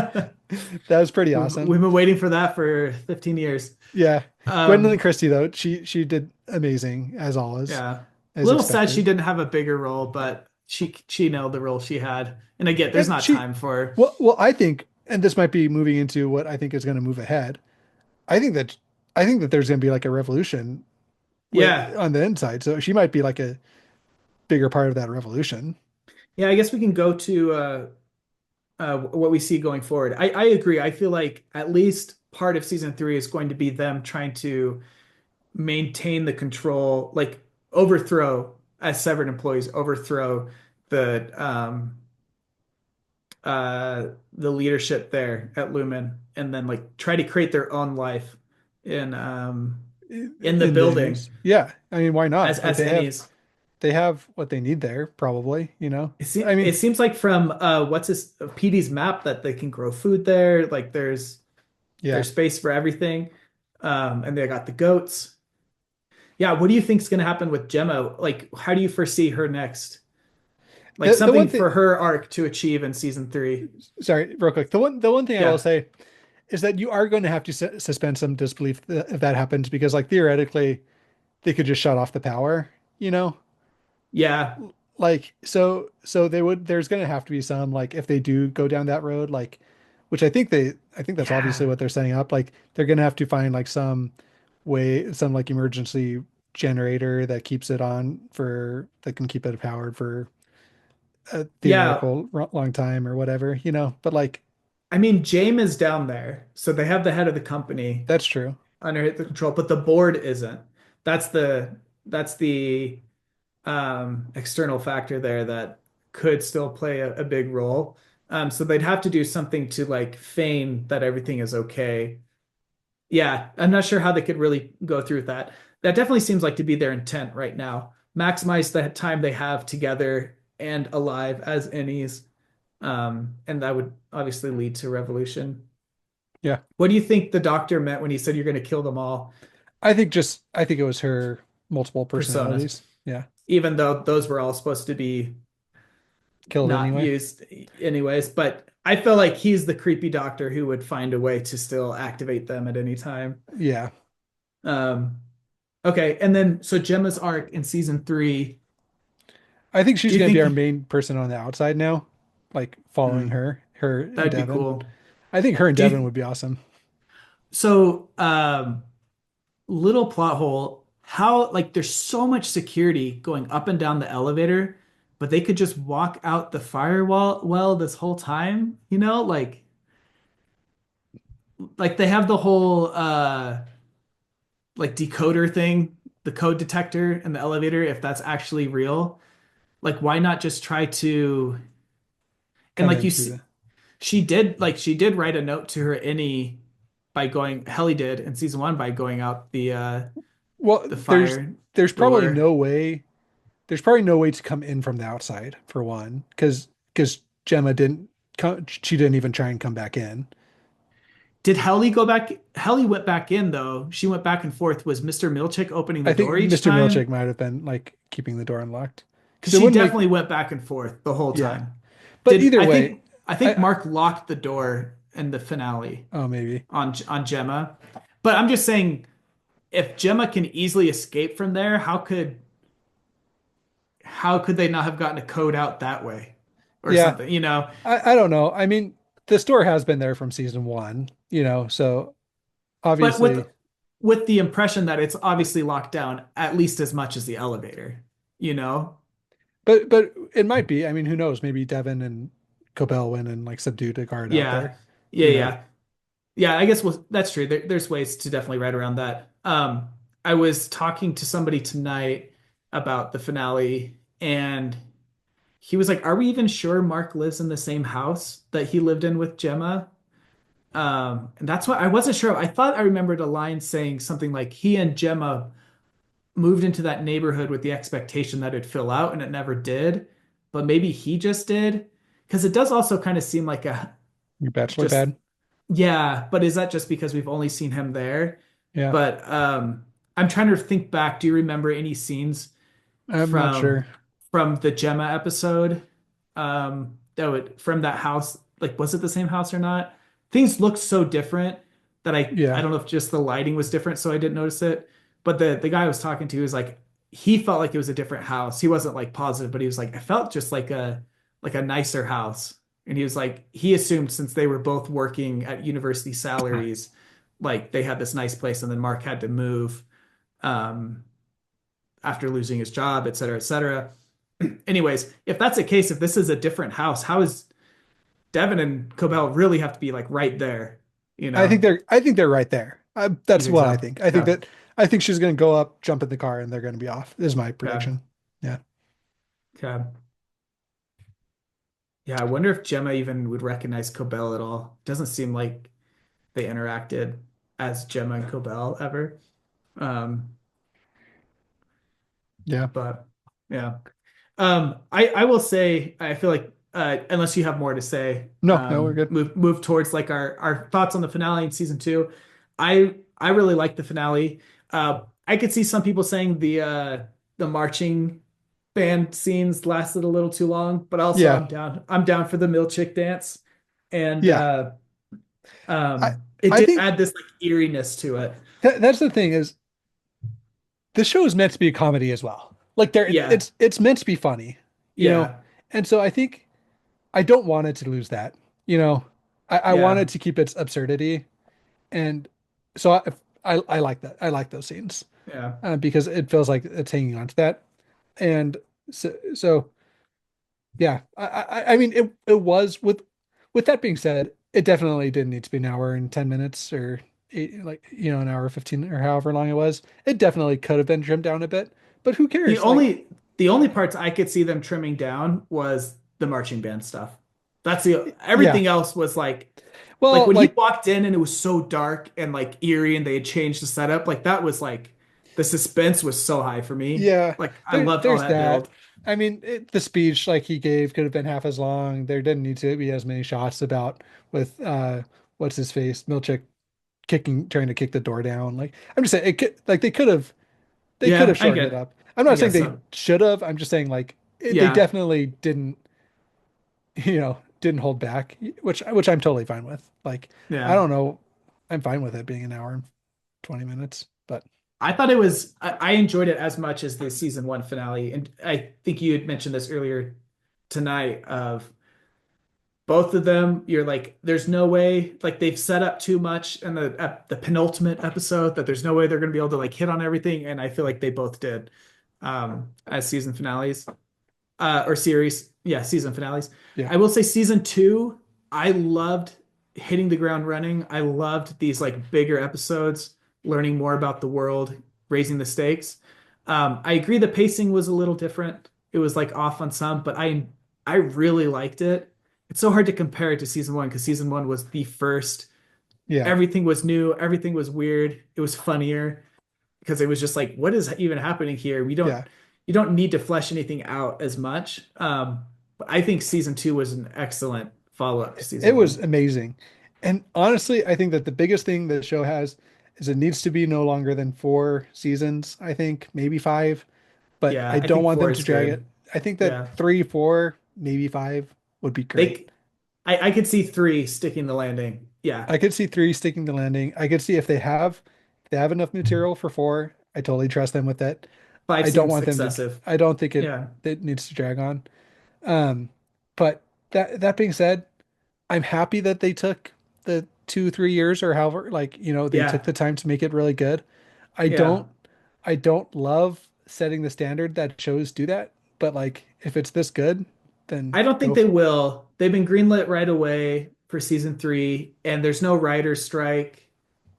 that was pretty awesome. We've been waiting for that for 15 years. Yeah, Gwendolyn Um, Christie though, she did amazing as always, yeah. A as little sad she expected. didn't have a bigger role, but she nailed the role she had. And again, there's And not she, time for well, I think, and this might be moving into what I think is going to move ahead. I think that, I think that there's going to be like a revolution with yeah. on the inside. So she might be like a bigger part of that revolution. Yeah, I guess we can go to what we see going forward. I agree. I feel like at least part of season three is going to be them trying to maintain the control, like overthrow as severed employees, overthrow the the leadership there at Lumen, and then like try to create their own life in in the In the building Ennies. Yeah. I mean, why not? Like as Ennies. they have what they need there, probably, I It mean, seems like from what's his PD's map that they can grow food there. Like yeah. there's space for everything. And they got the goats. Yeah, what do you think is going to happen with Gemma? Like, how do you foresee her next? Like The one something thing, for her arc to achieve in season three. sorry, real quick. The one thing I will Yeah. say is that you are going to have to suspend some disbelief if that happens, because like theoretically they could just shut off the power, you know? Yeah. Like so they would, there's going to have to be some, like if they do go down that road, like which I think that's obviously Yeah. what they're setting up, like they're going to have to find like some way, some like emergency generator that keeps it on for, that can keep it powered for a Yeah. theoretical long time or whatever, but like I mean, James is down there. So they have the head of the company that's true. under the control, but the board isn't. That's the external factor there that could still play a big role. So they'd have to do something to like feign that everything is okay. Yeah, I'm not sure how they could really go through with that. That definitely seems like to be their intent right now. Maximize the time they have together and alive as Innies. And that would obviously lead to revolution. Yeah. What do you think the doctor meant when he said you're going to kill them all? I think it was her multiple Personas, personalities. Yeah. even though those were all supposed to be Killed not anyway. used anyways. But I feel like he's the creepy doctor who would find a way to still activate them at any time. Yeah. Um, okay, and then so Gemma's arc in season three. I think Do she's you going to be our think main person on the outside now, like following hmm, her and that'd be Devin. cool? I think her and Do Devin you would be awesome. so little plot hole, how like there's so much security going up and down the elevator, but they could just walk out the firewall well this whole time, like they have the whole like decoder thing, the code detector in the elevator, if that's actually real. Like why not just try to, and Come like in you through see, the, she did write a note to her any by going Helly did in season one by going out well, the fire there's probably door. no way, there's probably no way to come in from the outside for one, because Gemma didn't come, she didn't even try and come back in. Did Helly go back? Helly went back in though. She went back and forth. Was Mr. Milchick opening the I think door each Mr. Milchick time? might have been like keeping the door unlocked, Because because it she wouldn't make, definitely went back and forth the whole yeah, time. But either I way, think I Mark locked the door in the finale oh maybe. on Gemma. But I'm just saying, if Gemma can easily escape from there, how could they not have gotten a code out that way or Yeah, something, you know? I don't know. I mean, the store has been there from season one, so But obviously, with the impression that it's obviously locked down at least as much as the elevator, you know? but it might be. I mean, who knows? Maybe Devin and Cobell went and like subdued a guard out Yeah. there, Yeah, you know. yeah. Yeah, I guess that's true. There's ways to definitely write around that. I was talking to somebody tonight about the finale, and he was like, "Are we even sure Mark lives in the same house that he lived in with Gemma?" And that's what I wasn't sure. I thought I remembered a line saying something like he and Gemma moved into that neighborhood with the expectation that it'd fill out, and it never did. But maybe he just did, because it does also kind of seem like a Your bachelor just pad. yeah. But is that just because we've only seen him there? Yeah, But I'm trying to think back. Do you remember any scenes I'm not from sure. the Gemma episode? That would from that house. Like, was it the same house or not? Things looked so different that I Yeah, don't know if just the lighting was different, so I didn't notice it. But the guy I was talking to was like he felt like it was a different house. He wasn't like positive, but he was like, I felt just like a nicer house. And he was like, he assumed since they were both working at university salaries, like they had this nice place, and then Mark had to move um, after losing his job, et cetera, et cetera. Anyways, if that's the case, if this is a different house, how is Devin and Cobell really have to be like right there, you know? I think they're right there. You That's think what I so? think. Okay. I think she's going to go up, jump in the car, and they're going to be off. Is my Okay. prediction. Yeah, Okay. Yeah, I wonder if Gemma even would recognize Cobell at all. Doesn't seem like they interacted as Gemma and Cobell ever. Um, yeah. but yeah. I will say I feel like unless you have more to say, No, no, we're good. move towards like our thoughts on the finale in season two. I really like the finale. I could see some people saying the marching band scenes lasted a little too long, but also Yeah, I'm down. I'm down for the milkshake dance, and yeah. I it I did think add this like eeriness to it. that's the thing is the show is meant to be a comedy as well. Like Yeah, it's meant to be funny, you know. yeah, And so I think I don't want it to lose that, you know. I want it yeah, to keep its absurdity, and so I like that. I like those scenes yeah. because it feels like it's hanging on to that. And so yeah, I mean it was with that being said, it definitely didn't need to be an hour and 10 minutes or like an hour 15 or however long it was. It definitely could have been trimmed down a bit, but who The cares? Like only the only parts I could see them trimming down was the marching band stuff. That's the yeah. everything else was like Well, when he like walked in and it was so dark and like eerie and they had changed the setup, like that was like the suspense was so high for me. yeah, Like I loved all there's that that. build. I mean, the speech like he gave could have been half as long. There didn't need to be as many shots about with what's his face, Milchick trying to kick the door down. Like I'm just saying, it could like they could Yeah, have shortened it up. I'm I not saying guess they so. should have. I'm just saying like they Yeah, definitely didn't, didn't hold back, which I'm totally fine with. Like I yeah. don't know, I'm fine with it being an hour and 20 minutes, but I thought it was I enjoyed it as much as the season one finale. And I think you had mentioned this earlier tonight of both of them, you're like, there's no way, like they've set up too much in the penultimate episode that there's no way they're gonna be able to like hit on everything, and I feel like they both did as season finales or series, yeah, season finales. yeah, I will say season two, I loved hitting the ground running. I loved these like bigger episodes, learning more about the world, raising the stakes. I agree the pacing was a little different. It was like off on some, but I really liked it. It's so hard to compare it to season one because season one was the first. yeah, Everything was new. Everything was weird. It was funnier because it was just like, what is even happening here? yeah. You don't need to flesh anything out as much. But I think season two was an excellent follow-up to It season was one. amazing. And honestly, I think that the biggest thing the show has is it needs to be no longer than 4 seasons, I think, maybe 5, but Yeah, I I don't think want four them to is drag it. good. I think that Yeah. 3, 4, maybe 5. would be great. They, I could see three sticking the landing. Yeah, I could see three sticking the landing. I could see if they have enough material for four. I totally trust them with that. five I don't seems want them to. excessive. I don't think Yeah, it needs to drag on. Um, but that being said, I'm happy that they took the 2, 3 years or however, like, they took yeah, the time to make it really good. I yeah. don't I don't love setting the standard that shows do that, but like if it's this good, then I don't think go they for will. They've been greenlit right away for season three, and there's no writer's strike.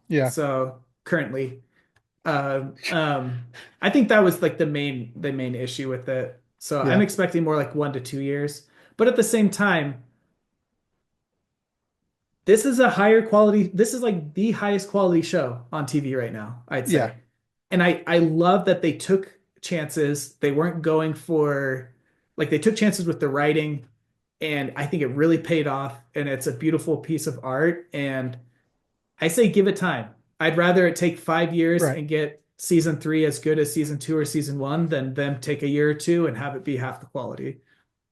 yeah, So currently, um, um, I think that was like the main issue with it. So I'm yeah, expecting more like 1 to 2 years. But at the same time, this is a higher quality. This is like the highest quality show on TV right now, I'd yeah, say. And I love that they took chances. They weren't going for like they took chances with the writing, and I think it really paid off. And it's a beautiful piece of art. And I say give it time. I'd rather it take 5 years right. and get season three as good as season two or season one than them take a year or two and have it be half the quality,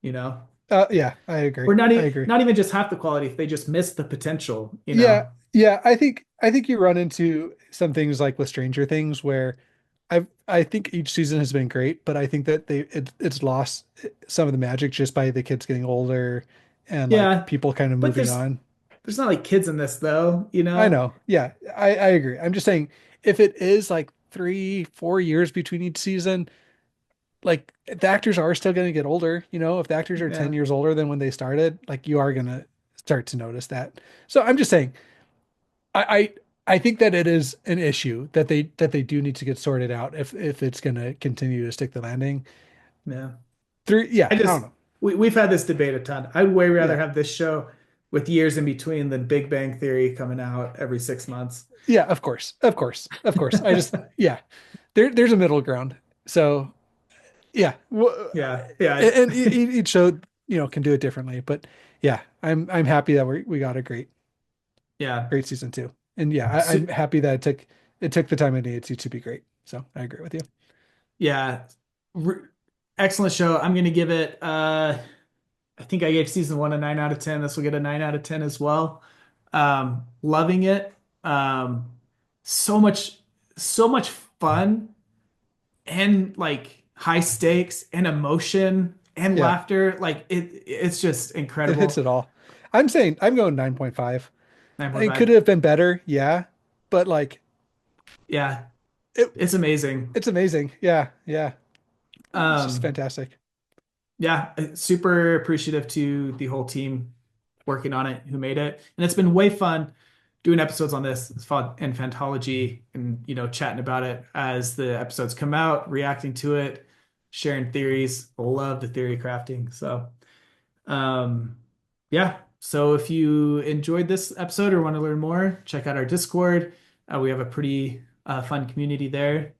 you know? Yeah, I agree. Or I agree. not even just half the quality if they just miss the potential, you Yeah, know? yeah, I think you run into some things like with Stranger Things where I think each season has been great, but I think that it's lost some of the magic just by the kids getting older and like Yeah, people kind of but moving there's on. there's not like kids in this though, you I know? know. Yeah, I agree. I'm just saying if it is like 3, 4 years between each season, like the actors are still going to get older. If the actors are 10 Yeah. years older than when they started, like you are going to start to notice that. So I'm just saying, I, I think that it is an issue that they do need to get sorted out if it's going to continue to stick the landing. Yeah. Yeah, I I don't just know. we've had this debate a ton. I'd way rather Yeah. have this show with years in between than Big Bang Theory coming out every 6 months. Yeah, of course. Of course. Of course. Yeah, there's a middle ground. So yeah, Yeah, yeah, and each show, can do it differently, but yeah, I'm happy that we got a yeah. great season two. And yeah, So, I'm happy that it took the time it needed to be great. So I agree with you. yeah. Re Excellent show. I'm gonna give it I think I gave season one a 9 out of 10. This will get a 9 out of 10 as well. Loving it. Um, so much, so much fun and like high stakes and emotion and Yeah, laughter. Like it's just it hits incredible. it all. I'm saying I'm going 9.5. It could 9.5. have been better, yeah, but like Yeah, it it's amazing. it's amazing. Yeah, yeah. It's just Um, fantastic. yeah, super appreciative to the whole team working on it who made it. And it's been way fun doing episodes on this. It's fun and Fantology and chatting about it as the episodes come out, reacting to it, sharing theories. Love the theory crafting. So um yeah. So if you enjoyed this episode or want to learn more, check out our Discord. We have a pretty fun community there.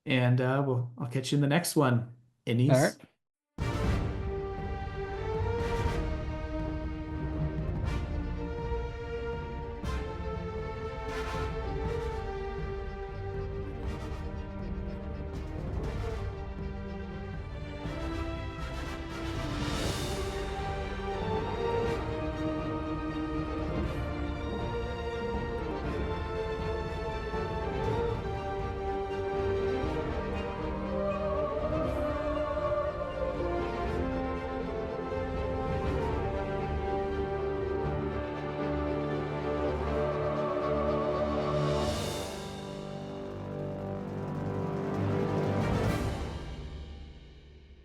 And I'll catch you in the next one. All Innies. right.